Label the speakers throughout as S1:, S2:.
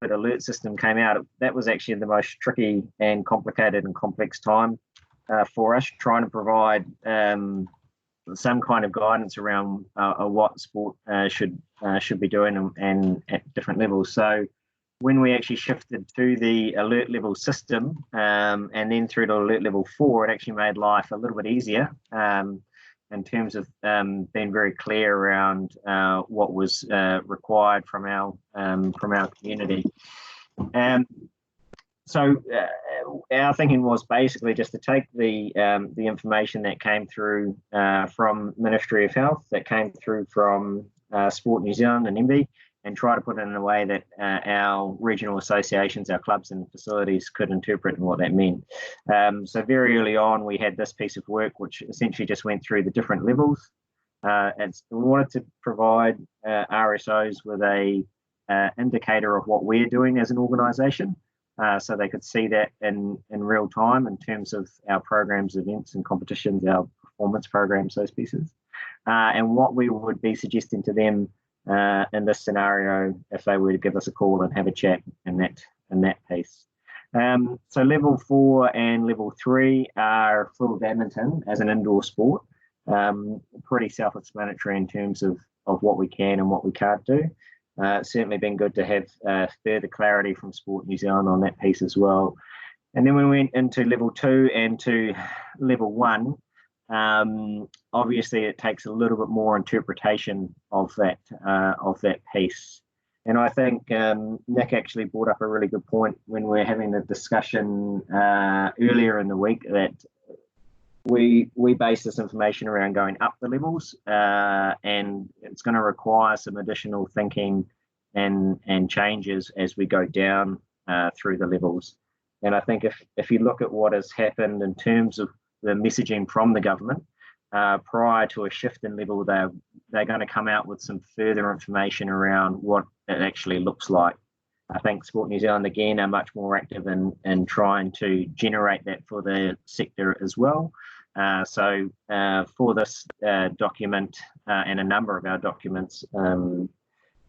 S1: COVID alert system came out, that was actually the most tricky and complicated and complex time for us, trying to provide some kind of guidance around what sport should be doing and at different levels. So when we actually shifted to the alert level system and then through to alert level 4, it actually made life a little bit easier in terms of being very clear around what was required from our community. So our thinking was basically just to take the information that came through from Ministry of Health, that came through from Sport New Zealand and MB, and try to put it in a way that our regional associations, our clubs and facilities could interpret and what that meant. So very early on, we had this piece of work which essentially just went through the different levels. And we wanted to provide RSOs with a indicator of what we're doing as an organisation, so they could see that in real time in terms of our programs, events and competitions, our performance programs, those pieces, and what we would be suggesting to them in this scenario if they were to give us a call and have a chat in that piece. So level 4 and level 3 are full badminton as an indoor sport. Pretty self-explanatory in terms of what we can and what we can't do. It's certainly been good to have further clarity from Sport New Zealand on that piece as well. And then when we went into level 2 and to level 1, obviously it takes a little bit more interpretation of that piece. And I think Nick actually brought up a really good point when we were having the discussion earlier in the week, that we base this information around going up the levels, and it's going to require some additional thinking and changes as we go down through the levels. And I think if you look at what has happened in terms of the messaging from the government prior to a shift in level, they're going to come out with some further information around what it actually looks like. I think Sport New Zealand again are much more active in trying to generate that for the sector as well. So for this document and a number of our documents,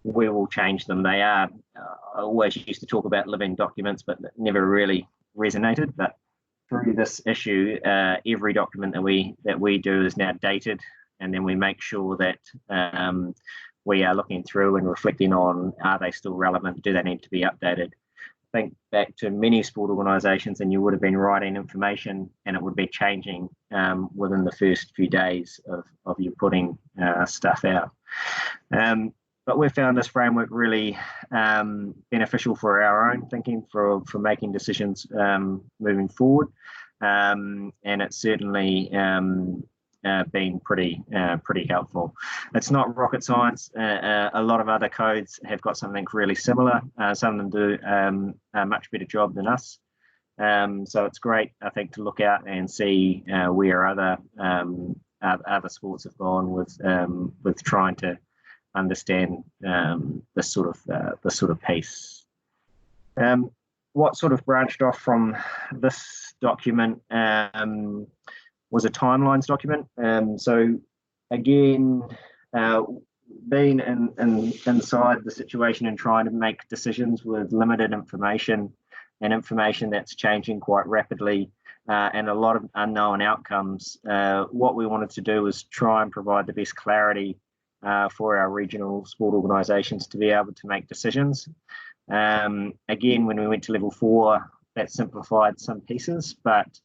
S1: we will change them. They are, I always used to talk about living documents, but never really resonated. But through this issue, every document that we do is now dated, and then we make sure that we are looking through and reflecting on, are they still relevant? Do they need to be updated? Think back to many sport organisations, and you would have been writing information and it would be changing within the first few days of you putting stuff out. But we've found this framework really beneficial for our own thinking, for making decisions moving forward, and it's certainly been pretty helpful. It's not rocket science. A lot of other codes have got something really similar. Some of them do a much better job than us. So it's great, I think, to look out and see where other sports have gone with trying to understand this sort of piece. What sort of branched off from this document was a timelines document. So again, being inside the situation and trying to make decisions with limited information and information that's changing quite rapidly, and a lot of unknown outcomes, what we wanted to do was try and provide the best clarity for our regional sport organisations to be able to make decisions. Again, when we went to level 4, that simplified some pieces, but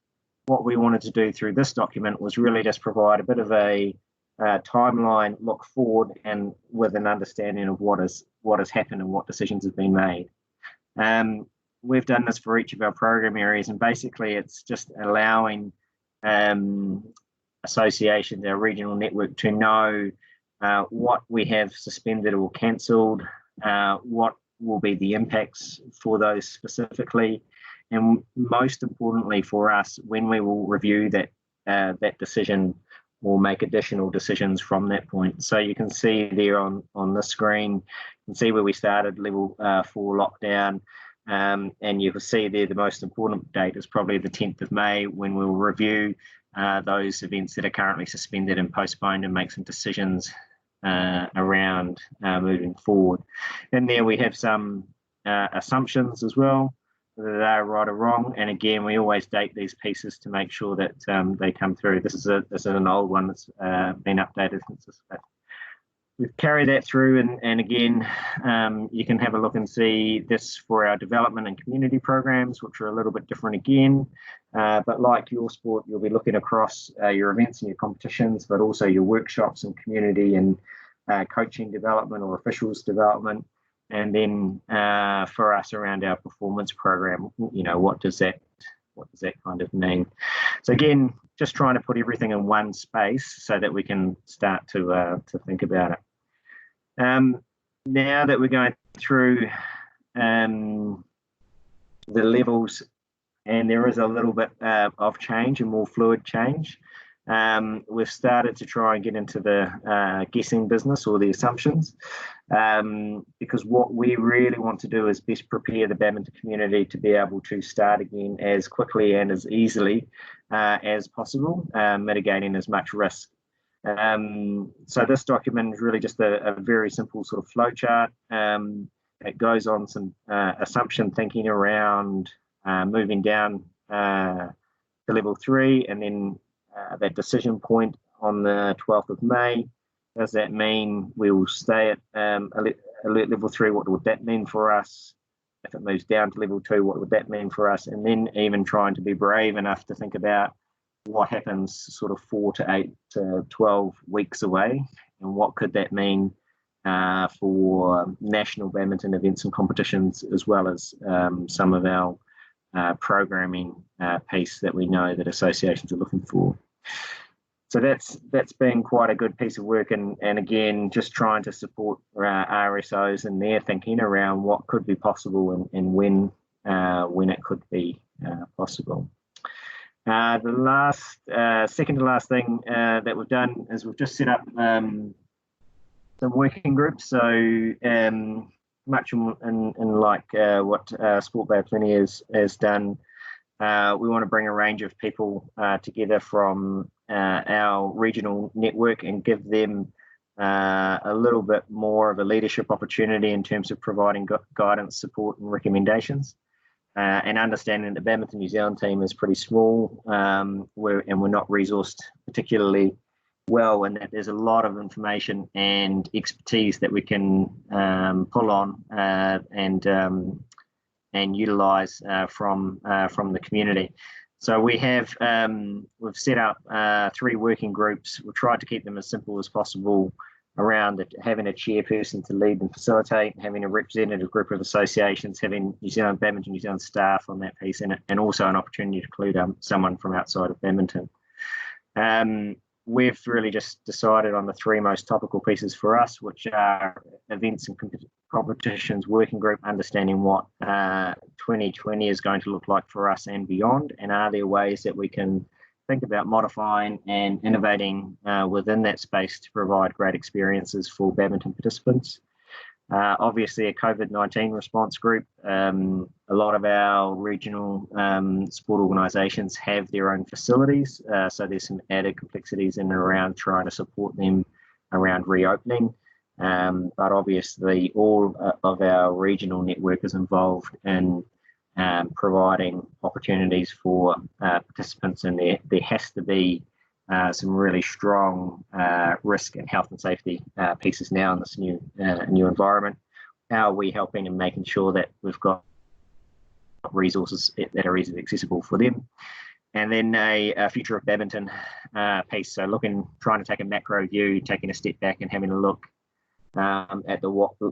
S1: what we wanted to do through this document was really just provide a bit of a timeline look forward, and with an understanding of what has happened and what decisions have been made. We've done this for each of our program areas, and basically it's just allowing associations, our regional network, to know what we have suspended or cancelled, what will be the impacts for those specifically, and most importantly for us, when we will review that decision or make additional decisions from that point. So you can see there on the screen, you can see where we started level 4 lockdown, and you can see there the most important date is probably the 10th of May, when we'll review those events that are currently suspended and postponed and make some decisions around moving forward. And there we have some assumptions as well, whether they're right or wrong. And again, we always date these pieces to make sure that they come through. This is an old one that's been updated since this. We've carried that through, and again, you can have a look and see this for our development and community programs, which are a little bit different again. But like your sport, you'll be looking across your events and your competitions, but also your workshops and community and coaching development or officials development. And then for us around our performance program, what does that kind of mean? So again, just trying to put everything in one space so that we can start to think about it. Now that we're going through the levels, and there is a little bit of change and more fluid change, we've started to try and get into the guessing business or the assumptions, because what we really want to do is best prepare the badminton community to be able to start again as quickly and as easily as possible, mitigating as much risk. So this document is really just a very simple sort of flow chart. It goes on some assumption thinking around moving down to level 3, and then that decision point on the 12th of May. Does that mean we will stay at alert level 3? What would that mean for us? If it moves down to level 2, what would that mean for us? And then even trying to be brave enough to think about what happens sort of 4 to 8 to 12 weeks away, and what could that mean for national badminton events and competitions, as well as some of our programming piece that we know that associations are looking for. So that's been quite a good piece of work, and again, just trying to support RSOs and their thinking around what could be possible and when it could be possible. The last, second to last thing that we've done is we've just set up some working groups. So much in like what Sport Bay Plenty has done, we want to bring a range of people together from our regional network and give them a little bit more of a leadership opportunity in terms of providing guidance, support and recommendations. And understanding the Badminton New Zealand team is pretty small, we're not resourced particularly well, and that there's a lot of information and expertise that we can pull on and utilise from the community. So we've set up 3 working groups. We've tried to keep them as simple as possible around having a chairperson to lead and facilitate, having a representative group of associations, having Badminton New Zealand staff on that piece, and also an opportunity to include someone from outside of badminton. We've really just decided on the 3 most topical pieces for us, which are events and competitions working group, understanding what 2020 is going to look like for us and beyond, and are there ways that we can think about modifying and innovating within that space to provide great experiences for badminton participants. Obviously, a COVID-19 response group. A lot of our regional sport organisations have their own facilities, so there's some added complexities in and around trying to support them around reopening. But obviously, all of our regional network is involved in providing opportunities for participants, and there has to be some really strong risk and health and safety pieces now in this new environment. How are we helping and making sure that we've got resources that are easily accessible for them? And then a future of badminton piece. So trying to take a macro view, taking a step back and having a look at the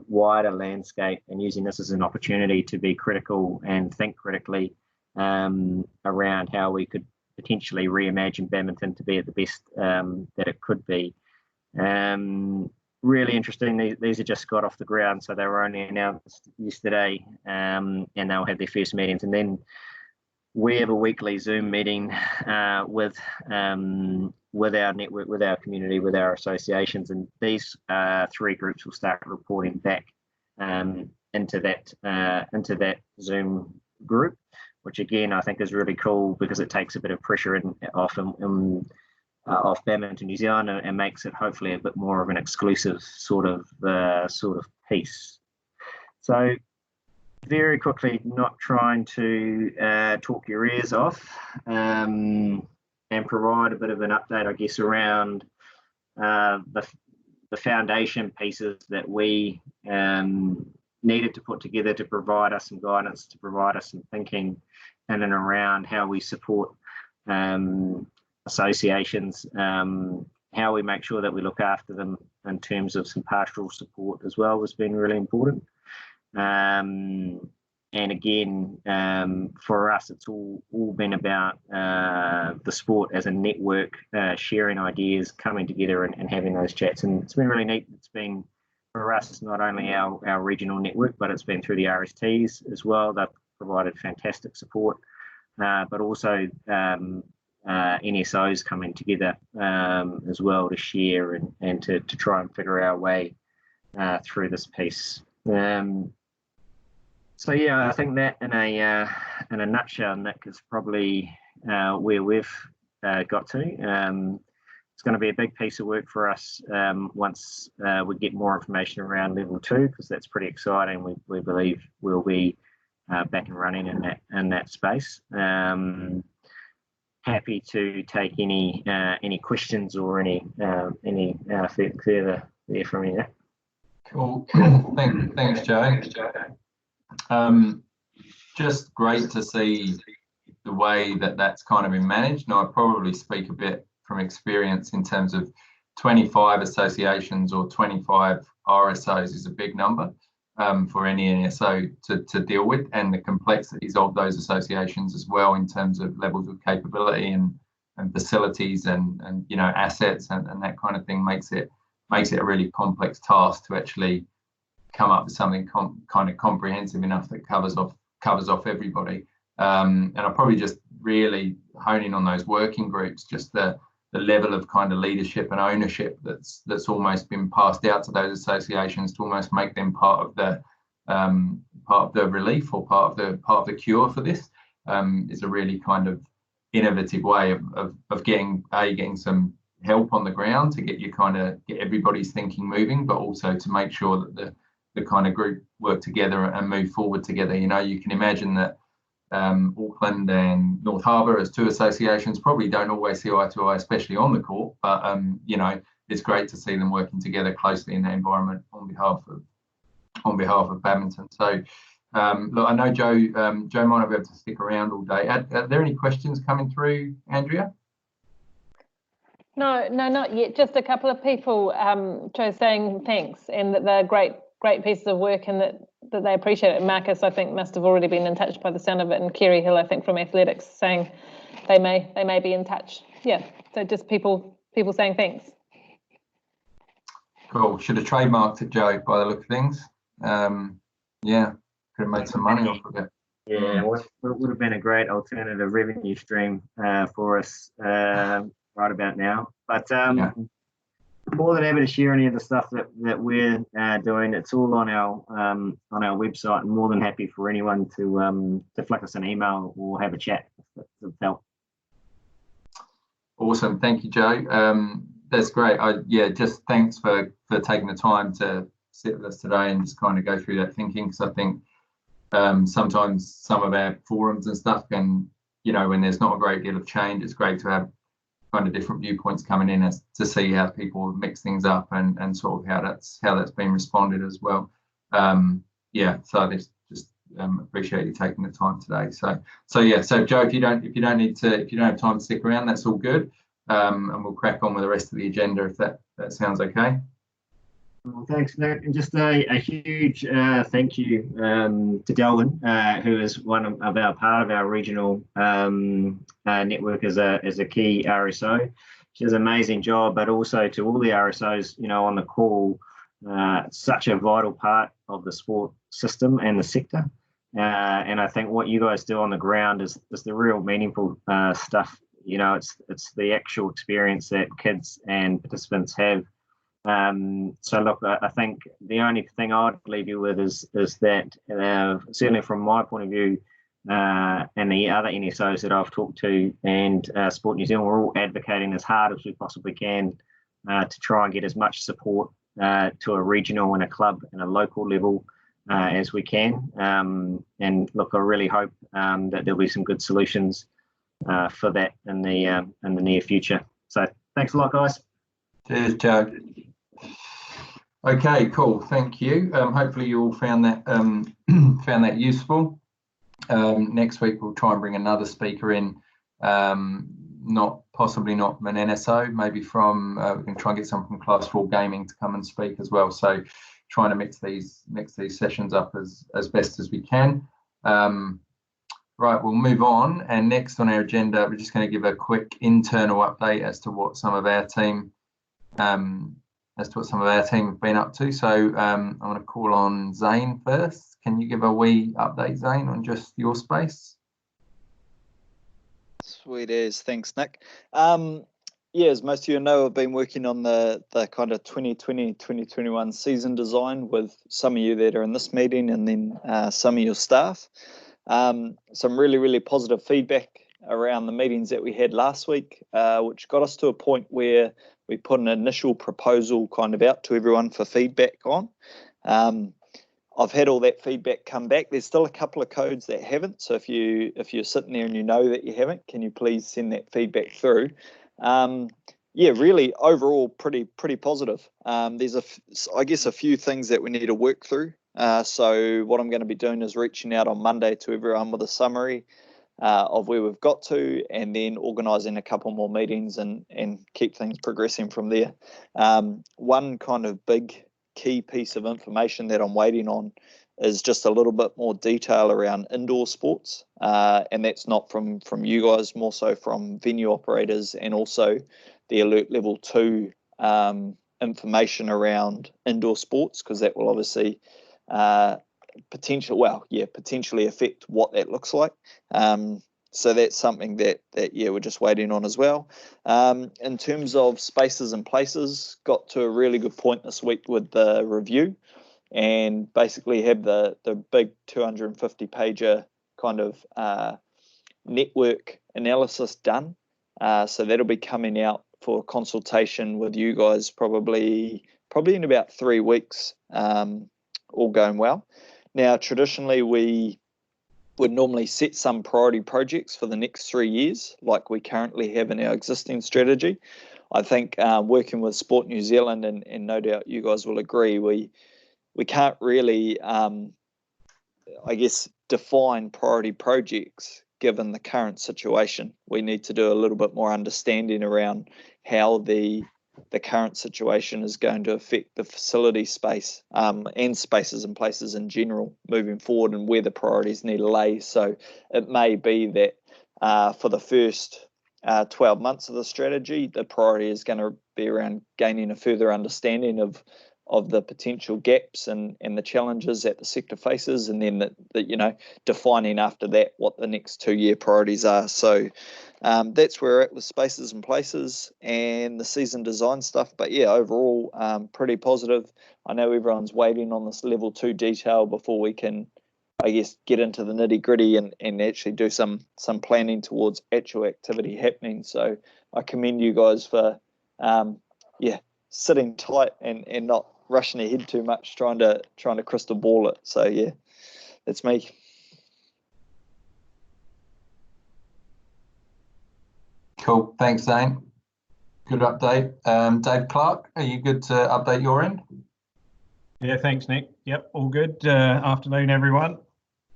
S1: wider landscape, and using this as an opportunity to be critical and think critically around how we could potentially reimagine badminton to be at the best that it could be. Really interesting. These are just got off the ground, so they were only announced yesterday, and they'll have their first meetings. And then we have a weekly Zoom meeting with our network, with our community, with our associations, and these 3 groups will start reporting back into that Zoom group, which again I think is really cool because it takes a bit of pressure off Badminton New Zealand and makes it hopefully a bit more of an exclusive sort of piece. So very quickly not trying to talk your ears off, and provide a bit of an update, I guess, around the foundation pieces that we needed to put together to provide us some guidance, to provide us some thinking in and around how we support associations, how we make sure that we look after them in terms of some pastoral support as well has been really important. And again, for us, it's all been about the sport as a network, sharing ideas, coming together and having those chats. And it's been really neat. It's been, for us, it's not only our regional network, but it's been through the RSTs as well. They've provided fantastic support, but also NSOs coming together as well to share and to try and figure our way through this piece. So yeah, I think that in a nutshell, Nick, is probably where we've got to. It's going to be a big piece of work for us once we get more information around level 2, because that's pretty exciting. We believe we'll be back and running in that space. Happy to take any questions or any further there from you.
S2: Cool. Thanks, Joe. Just great to see the way that's kind of been managed. And I probably speak a bit from experience in terms of 25 associations or 25 RSOs is a big number for any NSO to deal with, and the complexities of those associations as well in terms of levels of capability and facilities and assets and that kind of thing makes it a really complex task to actually come up with something kind of comprehensive enough that covers off everybody. And I'll probably just really hone in on those working groups, just the level of kind of leadership and ownership that's almost been passed out to those associations to almost make them part of the relief or part of the cure for this is a really kind of innovative way of getting some help on the ground to get everybody's thinking moving, but also to make sure that the kind of group work together and move forward together. You can imagine that Auckland and North Harbour as two associations probably don't always see eye to eye, especially on the court, but it's great to see them working together closely in that environment on behalf of badminton. So look, I know Joe might not be able to stick around all day. Are there any questions coming through, Andrea?
S3: No, not yet. Just a couple of people, Joe, saying thanks and that they're great pieces of work and that they appreciate it. Marcus, I think, must have already been in touch by the sound of it, and Kerry Hill, I think, from Athletics, saying they may be in touch. Yeah, so just people saying thanks.
S2: Cool. Should have trademarked it, Joe, by the look of things. Yeah, could have made some money off of it.
S1: Yeah, it would have been a great alternative revenue stream for us right about now. But
S2: yeah.
S1: More than happy to share any of the stuff that we're doing. It's all on our website, and more than happy for anyone to flick us an email or have a chat if help.
S2: Awesome, thank you, Joe. That's great. Just thanks for taking the time to sit with us today and just kind of go through that thinking, because I think sometimes some of our forums and stuff can, when there's not a great deal of change, it's great to have kind of different viewpoints coming in as to see how people mix things up and sort of how that's been responded as well. So I just appreciate you taking the time today. So Joe, if you don't have time to stick around, that's all good. And we'll crack on with the rest of the agenda if that sounds okay.
S1: Well, thanks, Nick, and just a huge thank you to Delwyn, who is one of our part of our regional network as a key RSO. She does an amazing job, but also to all the RSOs, on the call, such a vital part of the sport system and the sector. And I think what you guys do on the ground is the real meaningful stuff. It's the actual experience that kids and participants have. So look, I think the only thing I'd leave you with is that certainly from my point of view, and the other NSOs that I've talked to and Sport New Zealand, we're all advocating as hard as we possibly can to try and get as much support to a regional and a club and a local level as we can. And look, I really hope that there'll be some good solutions for that in the near future. So thanks a lot, guys.
S2: Cheers, Joe. Okay, cool. Thank you. Hopefully you all found that useful. Next week we'll try and bring another speaker in. Possibly not from an NSO, maybe from we can try and get someone from Class 4 Gaming to come and speak as well. So trying to mix these sessions up as best as we can. Right, we'll move on. And next on our agenda, we're just going to give a quick internal update as to what some of our team have been up to. So I'm going to call on Zane first. Can you give a wee update, Zane, on just your space?
S4: Sweet as, thanks, Nick. Yeah, as most of you know, I've been working on the kind of 2020-2021 season design with some of you that are in this meeting, and then some of your staff. Some really positive feedback around the meetings that we had last week, which got us to a point where we put an initial proposal kind of out to everyone for feedback on. I've had all that feedback come back. There's still a couple of codes that haven't. So if you're sitting there and you know that you haven't, can you please send that feedback through? Yeah, really overall pretty positive. There's I guess a few things that we need to work through. So what I'm going to be doing is reaching out on Monday to everyone with a summary of where we've got to, and then organising a couple more meetings and keep things progressing from there. One kind of big key piece of information that I'm waiting on is just a little bit more detail around indoor sports, and that's not from you guys, more so from venue operators, and also the alert level 2 information around indoor sports, because that will obviously potentially affect what that looks like. So that's something that we're just waiting on as well. In terms of spaces and places, got to a really good point this week with the review, and basically have the big 250-pager kind of network analysis done. So that'll be coming out for consultation with you guys probably in about 3 weeks, all going well. Now, traditionally, we would normally set some priority projects for the next 3 years, like we currently have in our existing strategy. I think working with Sport New Zealand, and no doubt you guys will agree, we can't really, I guess, define priority projects given the current situation. We need to do a little bit more understanding around how the current situation is going to affect the facility space and spaces and places in general moving forward, and where the priorities need to lay. So it may be that for the first 12 months of the strategy, the priority is going to be around gaining a further understanding of the potential gaps and the challenges that the sector faces, and then that defining after that what the next 2-year priorities are. So that's where we're at with spaces and places and the season design stuff. But yeah, overall pretty positive. I know everyone's waiting on this level 2 detail before we can, I guess, get into the nitty gritty and actually do some planning towards actual activity happening. So I commend you guys for sitting tight and not rushing ahead too much, trying to crystal ball it. So yeah, that's me.
S2: Cool, thanks, Zane. Good update. Dave Clark, are you good to update your end?
S5: Yeah, thanks, Nick. Yep, all good. Afternoon, everyone.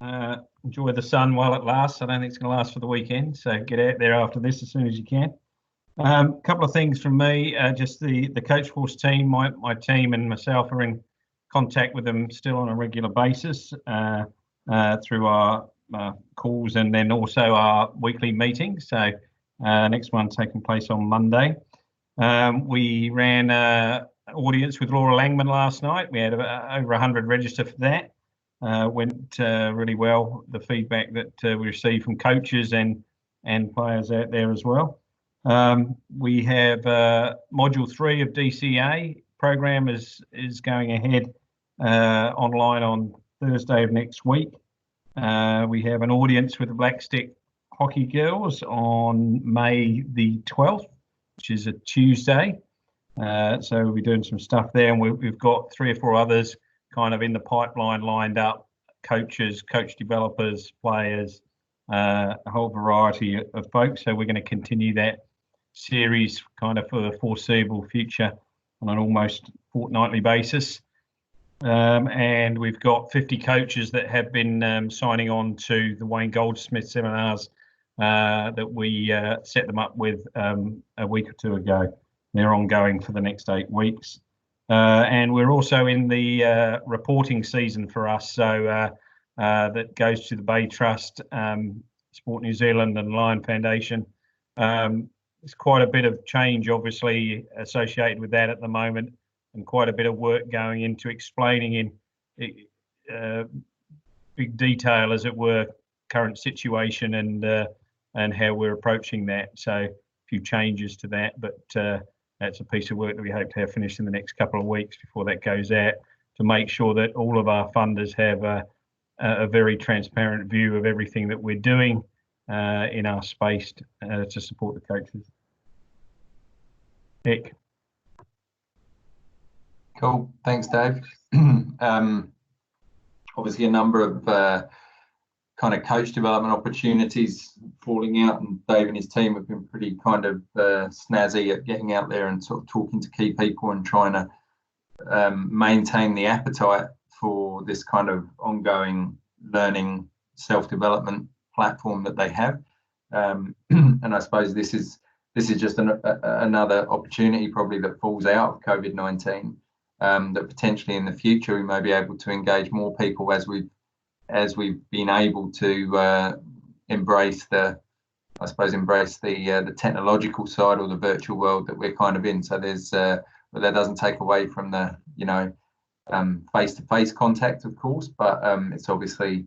S5: Enjoy the sun while it lasts. I don't think it's going to last for the weekend, so get out there after this as soon as you can. Couple of things from me. Just the Coach Force team, my team and myself are in contact with them still on a regular basis through our calls, and then also our weekly meetings. So next one taking place on Monday. We ran an audience with Laura Langman last night. We had over 100 register for that. Went really well. The feedback that we received from coaches and players out there as well. We have module 3 of DCA program is going ahead online on Thursday of next week. We have an audience with the Blackstick Hockey Girls on May the 12th, which is a Tuesday. So we'll be doing some stuff there, and we've got 3 or 4 others kind of in the pipeline lined up, coaches, coach developers, players, a whole variety of folks. So we're going to continue that series kind of for the foreseeable future on an almost fortnightly basis. And we've got 50 coaches that have been signing on to the Wayne Goldsmith seminars that we set them up with a week or two ago. They're ongoing for the next 8 weeks. And we're also in the reporting season for us. So that goes to the Bay Trust, Sport New Zealand and Lion Foundation. There's quite a bit of change, obviously, associated with that at the moment, and quite a bit of work going into explaining in big detail, as it were, current situation and how we're approaching that. So a few changes to that, but that's a piece of work that we hope to have finished in the next couple of weeks before that goes out, to make sure that all of our funders have a very transparent view of everything that we're doing in our space to support the coaches. Nick.
S2: Cool. Thanks, Dave. Obviously, a number of kind of coach development opportunities falling out, and Dave and his team have been pretty kind of snazzy at getting out there and sort of talking to key people and trying to maintain the appetite for this kind of ongoing learning, self-development platform that they have. And I suppose this is just another opportunity probably that falls out of COVID-19. That potentially in the future we may be able to engage more people as we've been able to embrace the technological side or the virtual world that we're kind of in. So there's that doesn't take away from the face-to-face contact, of course, but it's obviously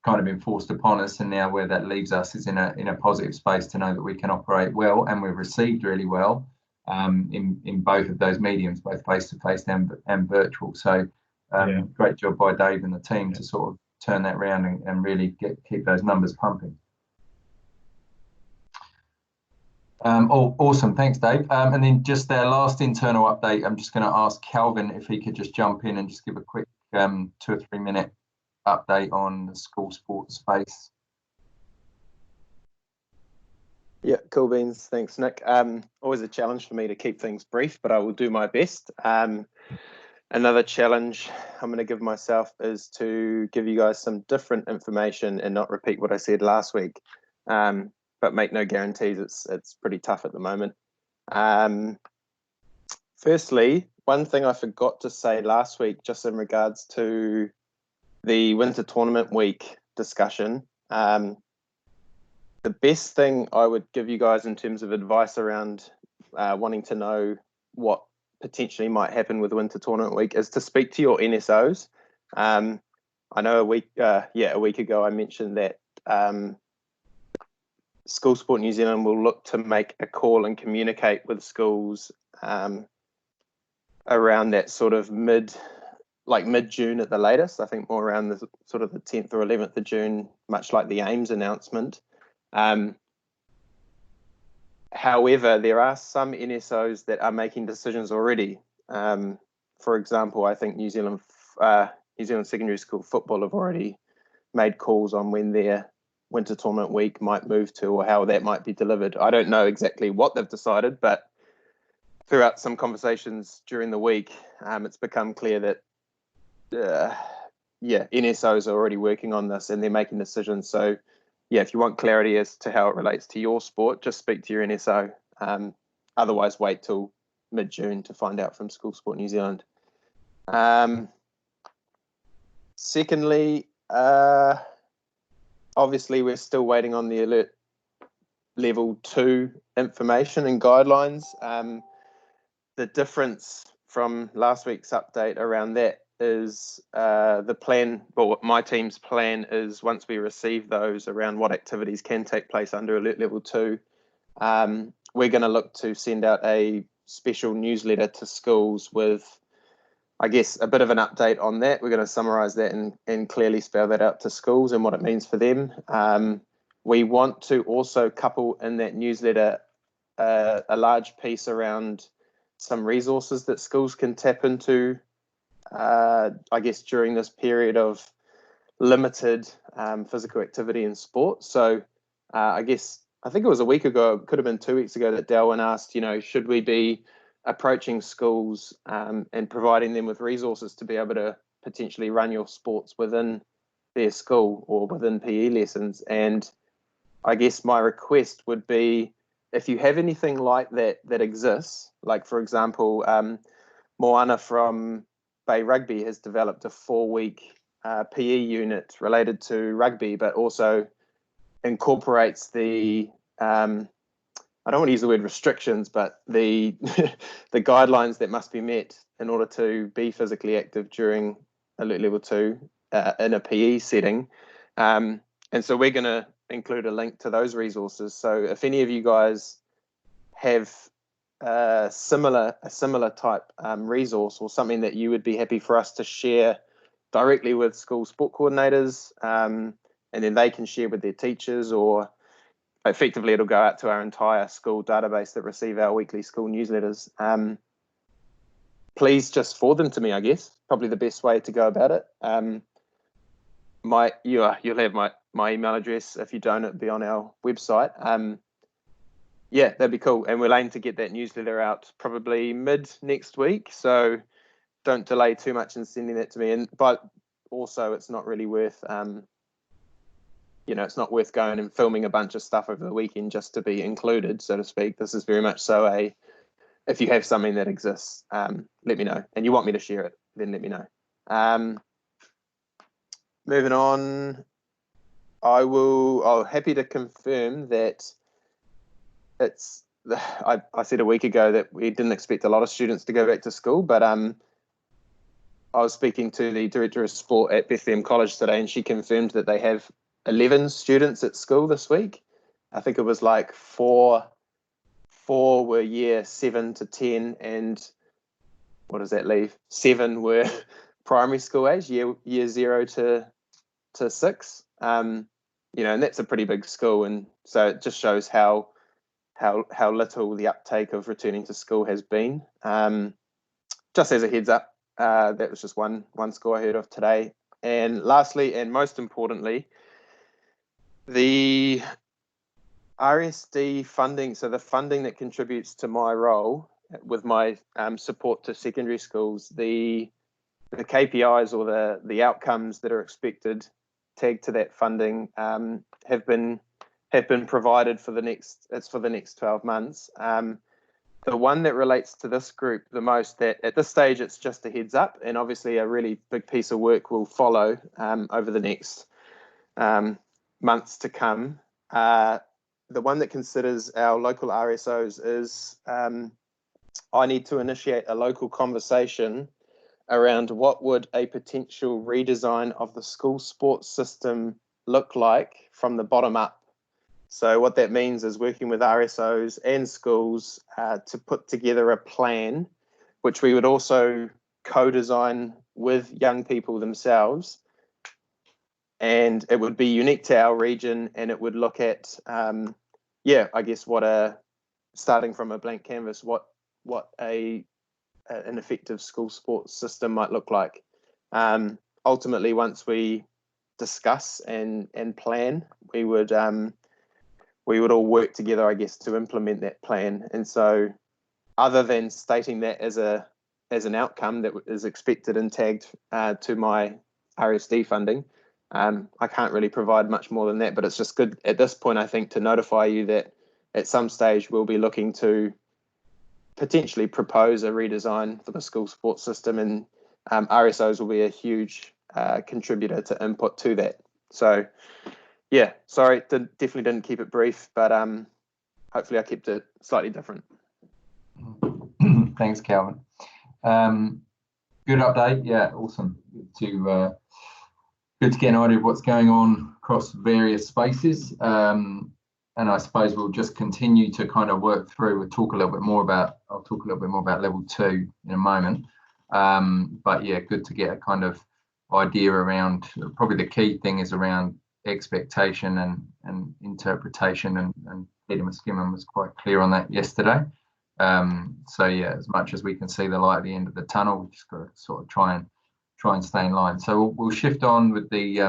S2: kind of been forced upon us, and now where that leaves us is in a positive space to know that we can operate well, and we've received really well in both of those mediums, both face-to-face and virtual. So great job by Dave and the team to sort of turn that around and really keep those numbers pumping. Awesome, thanks, Dave. And then just their last internal update, I'm just going to ask Calvin if he could just jump in and just give a quick 2 or 3 minute update on the school sports space.
S6: Yeah, cool beans. Thanks, Nick. Always a challenge for me to keep things brief, but I will do my best. Another challenge I'm going to give myself is to give you guys some different information and not repeat what I said last week, but make no guarantees. It's pretty tough at the moment. Firstly, one thing I forgot to say last week, just in regards to the Winter Tournament Week discussion, the best thing I would give you guys in terms of advice around wanting to know what potentially might happen with Winter Tournament Week is to speak to your NSOs. I know a week ago I mentioned that School Sport New Zealand will look to make a call and communicate with schools around that sort of mid-June at the latest. I think more around the sort of the 10th or 11th of June, much like the AIMS announcement. However, there are some NSOs that are making decisions already. For example, I think New Zealand Secondary School Football have already made calls on when their Winter Tournament Week might move to, or how that might be delivered. I don't know exactly what they've decided, but throughout some conversations during the week, it's become clear that NSOs are already working on this and they're making decisions. So if you want clarity as to how it relates to your sport, just speak to your NSO. Otherwise, wait till mid-June to find out from School Sport New Zealand. Secondly, obviously we're still waiting on the alert level 2 information and guidelines. The difference from last week's update around that is the plan, well, my team's plan is once we receive those around what activities can take place under alert level 2, we're going to look to send out a special newsletter to schools with, I guess, a bit of an update on that. We're going to summarise that and clearly spell that out to schools and what it means for them. We want to also couple in that newsletter a large piece around some resources that schools can tap into I guess, during this period of limited physical activity in sport. So I think it was a week ago, it could have been 2 weeks ago, that Delwyn asked, should we be approaching schools and providing them with resources to be able to potentially run your sports within their school or within PE lessons. And I guess my request would be, if you have anything like that exists, like, for example, Moana from Bay Rugby has developed a 4-week PE unit related to rugby, but also incorporates the I don't want to use the word restrictions, but the the guidelines that must be met in order to be physically active during Alert Level 2 in a PE setting. And so we're going to include a link to those resources. So if any of you guys have a similar type resource, or something that you would be happy for us to share directly with school sport coordinators, and then they can share with their teachers, or effectively it'll go out to our entire school database that receive our weekly school newsletters. Please just forward them to me, I guess. Probably the best way to go about it. You'll have my email address. If you don't, it'll be on our website. Yeah, that'd be cool. And we'll aim to get that newsletter out probably mid next week. So don't delay too much in sending that to me. But also, it's not really worth it's not worth going and filming a bunch of stuff over the weekend just to be included, so to speak. This is very much so if you have something that exists, let me know. And you want me to share it, then let me know. Moving on, I'm happy to confirm that I said a week ago that we didn't expect a lot of students to go back to school, but I was speaking to the Director of Sport at Bethlehem College today, and she confirmed that they have 11 students at school this week. I think it was like four were year 7 to 10, and what does that leave? 7 were primary school age, year 0 to 6. And that's a pretty big school, and so it just shows how little the uptake of returning to school has been. Just as a heads up, that was just one school I heard of today. And lastly, and most importantly, the RSD funding, so the funding that contributes to my role with my support to secondary schools, the KPIs or the outcomes that are expected tagged to that funding have been provided for the next 12 months. The one that relates to this group the most, that at this stage it's just a heads up, and obviously a really big piece of work will follow over the next months to come. The one that considers our local RSOs is I need to initiate a local conversation around what would a potential redesign of the school sports system look like from the bottom up. So what that means is working with RSOs and schools to put together a plan, which we would also co-design with young people themselves. And it would be unique to our region, and it would look at, starting from a blank canvas, what an effective school sports system might look like. Ultimately, once we discuss and plan, we would all work together, I guess, to implement that plan. And so, other than stating that as an outcome that is expected and tagged to my RSD funding, I can't really provide much more than that. But it's just good at this point, I think, to notify you that at some stage we'll be looking to potentially propose a redesign for the school sports system, and RSOs will be a huge contributor to input to that. So, yeah, sorry, definitely didn't keep it brief, but hopefully I kept it slightly different.
S2: Thanks, Calvin. Good update. Yeah, awesome. Good to get an idea of what's going on across various spaces. And I suppose we'll just continue to kind of work through. I'll talk a little bit more about level 2 in a moment. But yeah, good to get a kind of idea around, probably the key thing is around expectation and interpretation, and Peter Muskimman was quite clear on that yesterday. So yeah, as much as we can see the light at the end of the tunnel, we've just got to sort of try and stay in line. So we'll shift on with the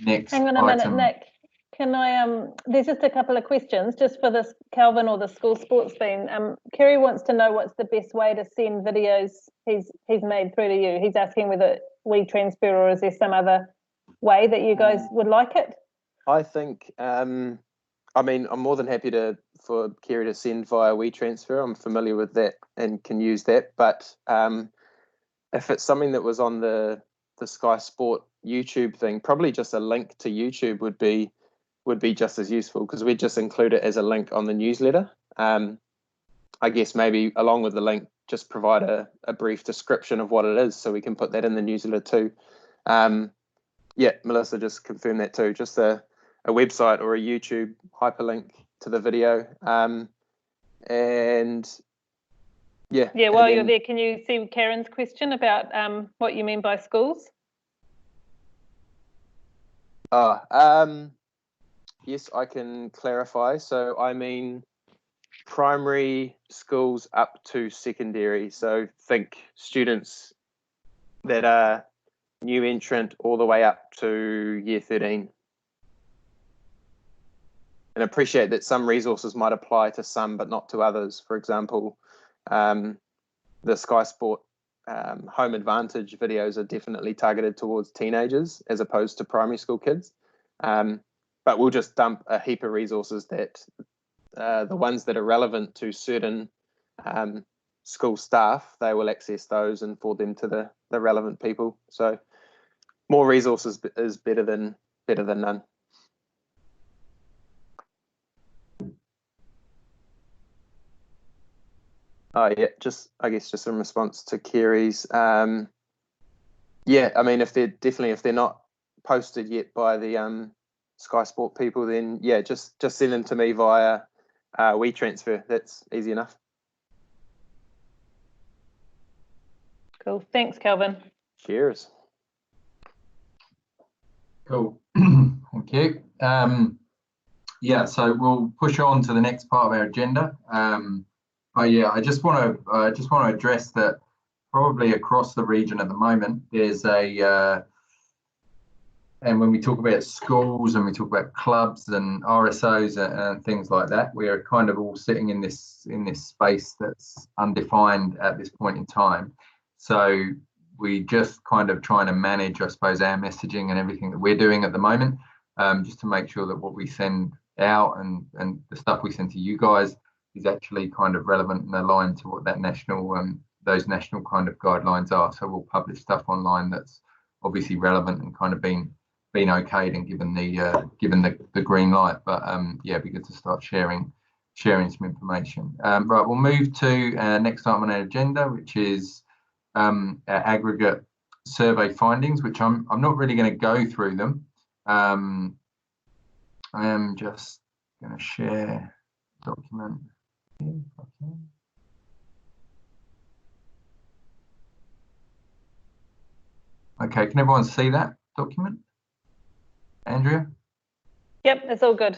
S2: next
S3: Hang on a minute, Nick. Can I there's just a couple of questions just for this Calvin or the school sports thing. Kerry wants to know what's the best way to send videos he's made through to you. He's asking whether we transfer or is there some other way that you guys would like it?
S6: I think I mean, I'm more than happy for Kerry to send via WeTransfer. I'm familiar with that and can use that. But if it's something that was on the Sky Sport YouTube thing, probably just a link to YouTube would be just as useful, because we'd just include it as a link on the newsletter. I guess maybe along with the link, just provide a brief description of what it is, so we can put that in the newsletter too. Yeah, Melissa just confirmed that too. Just a website or a YouTube hyperlink to the video. And yeah.
S3: Yeah, while you're there, can you see Karen's question about what you mean by schools?
S6: Yes, I can clarify. So I mean primary schools up to secondary. So think students that are new entrant all the way up to year 13. And appreciate that some resources might apply to some, but not to others. For example, the Sky Sport home advantage videos are definitely targeted towards teenagers as opposed to primary school kids. But we'll just dump a heap of resources that the ones that are relevant to certain school staff, they will access those and forward them to the relevant people. So more resources is better than none. Oh yeah, I guess just in response to Kerry's. Yeah, I mean, if they're not posted yet by the Sky Sport people, then yeah, just send them to me via WeTransfer. That's easy enough.
S3: Cool. Thanks, Calvin.
S6: Cheers.
S2: Cool. Thank you. Yeah, so we'll push on to the next part of our agenda. But yeah, I just want to address that probably across the region at the moment, there's and when we talk about schools and we talk about clubs and RSOs and things like that, we are kind of all sitting in this space that's undefined at this point in time. So we just kind of trying to manage, I suppose, our messaging and everything that we're doing at the moment, just to make sure that what we send out and the stuff we send to you guys is actually kind of relevant and aligned to what that those national kind of guidelines are. So we'll publish stuff online that's obviously relevant and kind of been okayed and given the green light. But yeah, it'd be good to start sharing some information. Right, we'll move to next item on our agenda, which is our aggregate survey findings, which I'm not really going to go through them. I am just going to share a document here if I can. Okay, can everyone see that document? Andrea?
S3: Yep, it's all good.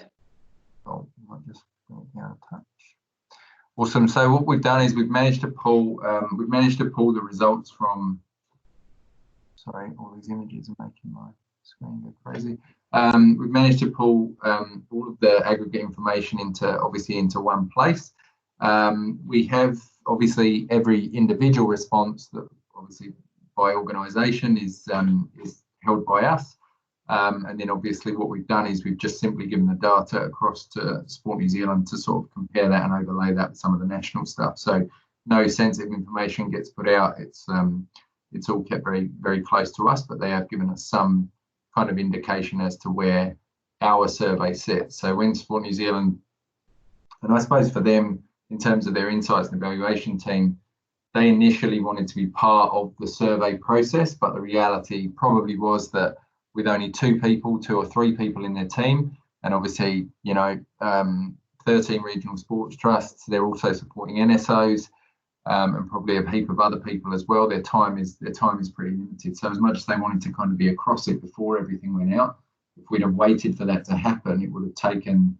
S2: Oh, I might just bring it down a touch. Awesome. So what we've done is we've managed to pull the results from. Sorry, all these images are making my screen go crazy. We've managed to pull all of the aggregate information into one place. We have obviously every individual response that obviously by organisation is held by us. And then obviously what we've done is we've just simply given the data across to Sport New Zealand to sort of compare that and overlay that with some of the national stuff. So no sensitive information gets put out. It's all kept very, very close to us, but they have given us some kind of indication as to where our survey sits. So when Sport New Zealand, and I suppose for them, in terms of their insights and evaluation team, they initially wanted to be part of the survey process, but the reality probably was that with only 2 or 3 people in their team, and obviously, 13 regional sports trusts, they're also supporting NSOs, and probably a heap of other people as well. Their time is pretty limited. So as much as they wanted to kind of be across it before everything went out, if we'd have waited for that to happen, it would have taken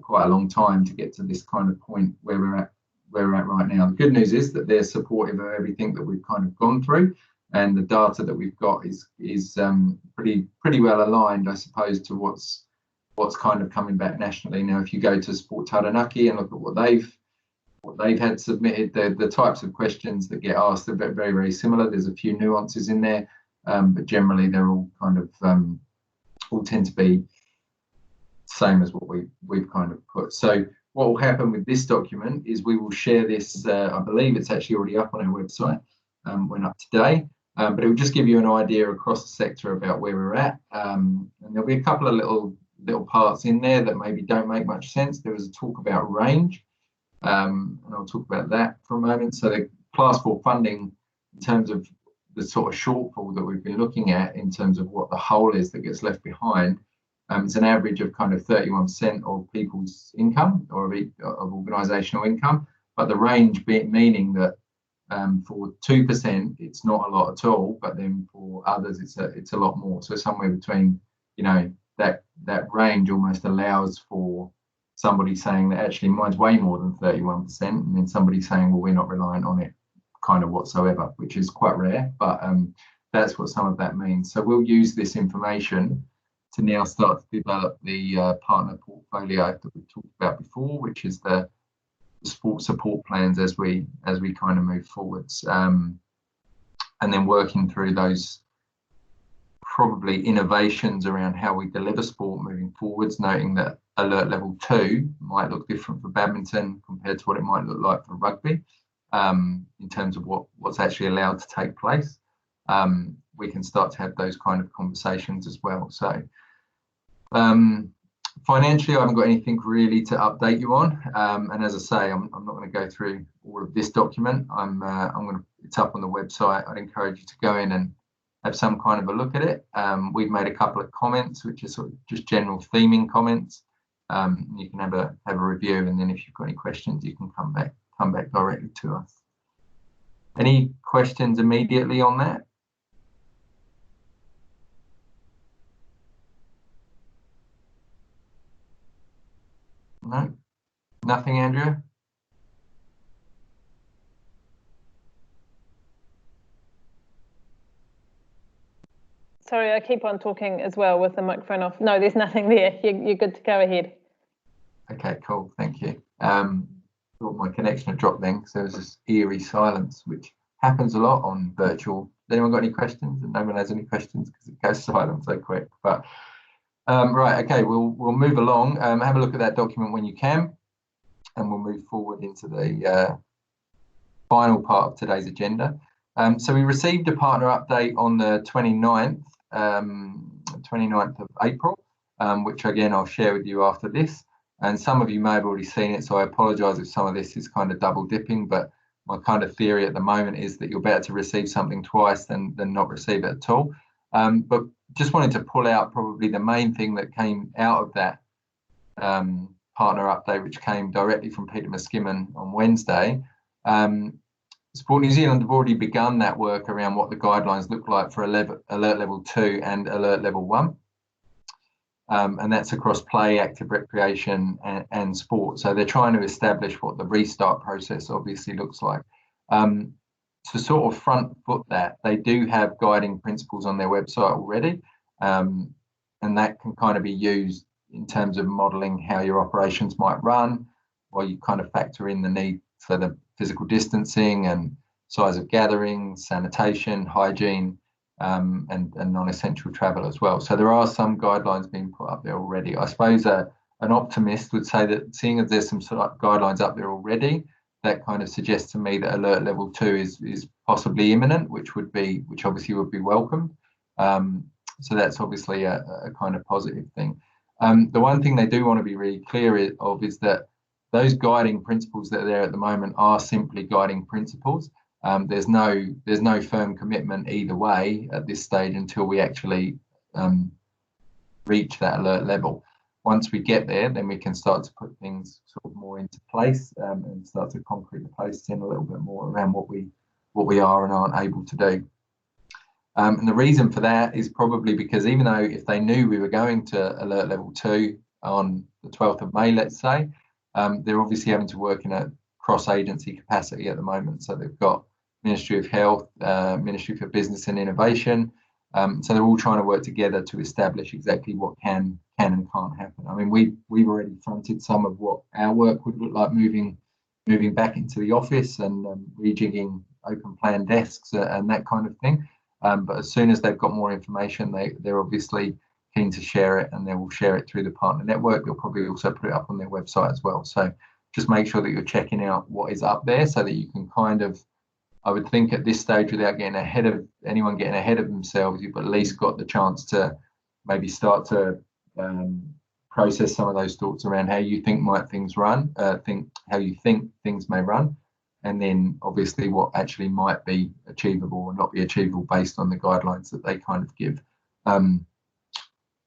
S2: quite a long time to get to this kind of point where we're at where we're at right now. The good news is that they're supportive of everything that we've kind of gone through, and the data that we've got is pretty well aligned, I suppose, to what's kind of coming back nationally. Now, if you go to Sport Taranaki and look at what they've had submitted, the types of questions that get asked are very, very similar. There's a few nuances in there, but generally they're all kind of all tend to be same as what we've kind of put. So what will happen with this document is we will share this. I believe it's actually already up on our website. Went up today, but it will just give you an idea across the sector about where we're at. And there'll be a couple of little parts in there that maybe don't make much sense. There was a talk about range, and I'll talk about that for a moment. So the Class 4 funding, in terms of the sort of shortfall that we've been looking at in terms of what the hole is that gets left behind, it's an average of kind of 31% of people's income or of organisational income, but the range meaning that for 2% it's not a lot at all, but then for others it's a lot more. So somewhere between, you know, that range almost allows for somebody saying that actually mine's way more than 31%, and then somebody saying, well, we're not reliant on it kind of whatsoever, which is quite rare, but that's what some of that means. So we'll use this information to now start to develop the partner portfolio that we talked about before, which is the sport support plans as we kind of move forwards, and then working through those probably innovations around how we deliver sport moving forwards, noting that alert level 2 might look different for badminton compared to what it might look like for rugby, in terms of what's actually allowed to take place. We can start to have those kind of conversations as well. So financially, I haven't got anything really to update you on, and as I say, I'm not going to go through all of this document. It's up on the website. I'd encourage you to go in and have some kind of a look at it. We've made a couple of comments, which are sort of just general theming comments. You can have a review, and then if you've got any questions, you can come back directly to us. Any questions immediately on that? No, nothing, Andrea?
S3: Sorry, I keep on talking as well with the microphone off. No, there's nothing there. You're good to go ahead.
S2: Okay, cool. Thank you. Thought my connection had dropped then, so there was this eerie silence, which happens a lot on virtual. Has anyone got any questions? And no one has any questions because it goes silent so quick. But right, okay, we'll move along. Have a look at that document when you can, and we'll move forward into the final part of today's agenda. So we received a partner update on the 29th of April, which again I'll share with you after this. And some of you may have already seen it, so I apologise if some of this is kind of double dipping, but my kind of theory at the moment is that you're better to receive something twice than not receive it at all. But just wanted to pull out probably the main thing that came out of that partner update, which came directly from Peter Muskimen on Wednesday. Sport New Zealand have already begun that work around what the guidelines look like for alert level 2 and alert level 1. And that's across play, active recreation and sport. So they're trying to establish what the restart process obviously looks like. To sort of front foot that, they do have guiding principles on their website already, and that can kind of be used in terms of modelling how your operations might run, while you kind of factor in the need for the physical distancing and size of gatherings, sanitation, hygiene, and non-essential travel as well. So there are some guidelines being put up there already. I suppose an optimist would say that seeing as there's some sort of guidelines up there already, that kind of suggests to me that alert level 2 is possibly imminent, which obviously would be welcome. So that's obviously a kind of positive thing. The one thing they do want to be really clear of is that those guiding principles that are there at the moment are simply guiding principles. There's no firm commitment either way at this stage until we actually reach that alert level. Once we get there, then we can start to put things sort of more into place, and start to concrete the posts in a little bit more around what we are and aren't able to do. And the reason for that is probably because even though if they knew we were going to alert level 2 on the 12th of May, let's say, they're obviously having to work in a cross-agency capacity at the moment. So they've got Ministry of Health, Ministry for Business and Innovation. So they're all trying to work together to establish exactly what can and can't happen. I mean, we've already fronted some of what our work would look like moving back into the office and rejigging open plan desks and that kind of thing. But as soon as they've got more information, they're obviously keen to share it, and they will share it through the partner network. They'll probably also put it up on their website as well. So just make sure that you're checking out what is up there so that you can kind of, I would think at this stage, without getting ahead of anyone getting ahead of themselves, you've at least got the chance to maybe start to process some of those thoughts around how you think things may run, and then obviously what actually might be achievable or not be achievable based on the guidelines that they kind of give.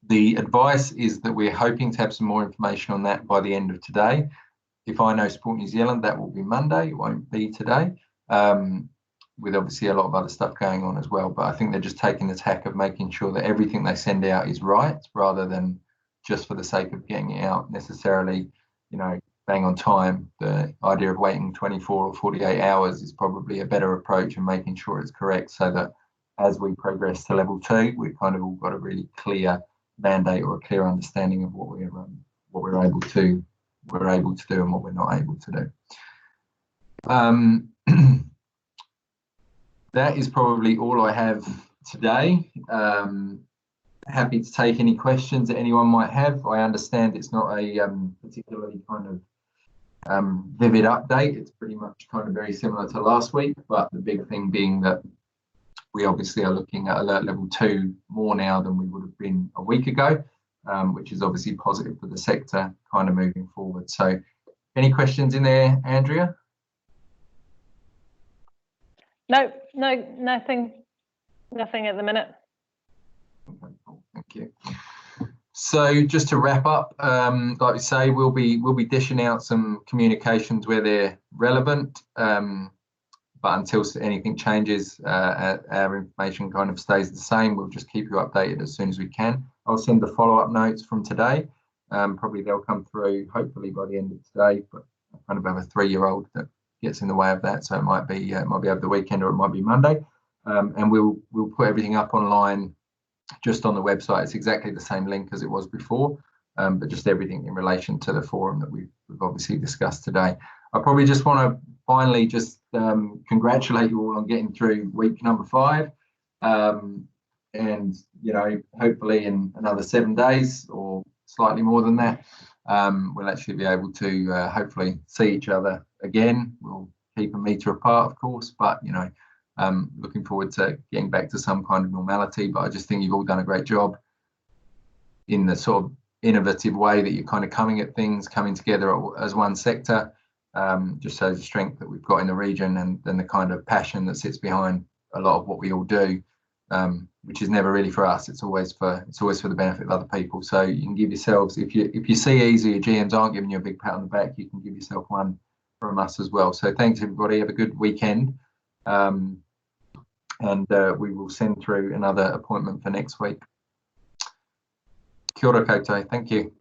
S2: The advice is that we're hoping to have some more information on that by the end of today. If I know Sport New Zealand, that will be Monday. It won't be today, with obviously a lot of other stuff going on as well. But I think they're just taking the tack of making sure that everything they send out is right, rather than just for the sake of getting it out necessarily, bang on time. The idea of waiting 24 or 48 hours is probably a better approach, and making sure it's correct, so that as we progress to level 2, we've kind of all got a really clear mandate or a clear understanding of what we're able to do and what we're not able to do. That is probably all I have today. Happy to take any questions that anyone might have. I understand it's not a particularly kind of vivid update. It's pretty much kind of very similar to last week, but the big thing being that we obviously are looking at alert level 2 more now than we would have been a week ago, which is obviously positive for the sector kind of moving forward. So any questions in there, Andrea?
S3: No, nothing at the minute.
S2: Okay, cool. Thank you. So just to wrap up, like we say, we'll be dishing out some communications where they're relevant. But until anything changes, our information kind of stays the same. We'll just keep you updated as soon as we can. I'll send the follow-up notes from today. Probably they'll come through hopefully by the end of today, but I kind of have a 3-year-old that gets in the way of that, so it might be over the weekend or it might be Monday. And we'll put everything up online just on the website. It's exactly the same link as it was before, but just everything in relation to the forum that we've obviously discussed today. I probably just want to finally just congratulate you all on getting through week number 5, and hopefully in another 7 days or slightly more than that, we'll actually be able to hopefully see each other again. We'll keep a metre apart, of course, but looking forward to getting back to some kind of normality. But I just think you've all done a great job in the sort of innovative way that you're kind of coming together as one sector. Just shows the strength that we've got in the region, and the kind of passion that sits behind a lot of what we all do, which is never really for us. It's always for the benefit of other people. So you can give yourselves, if you see easy, your GMs aren't giving you a big pat on the back, you can give yourself one from us as well. So thanks everybody. Have a good weekend, and we will send through another appointment for next week. Kia ora koutou. Thank you.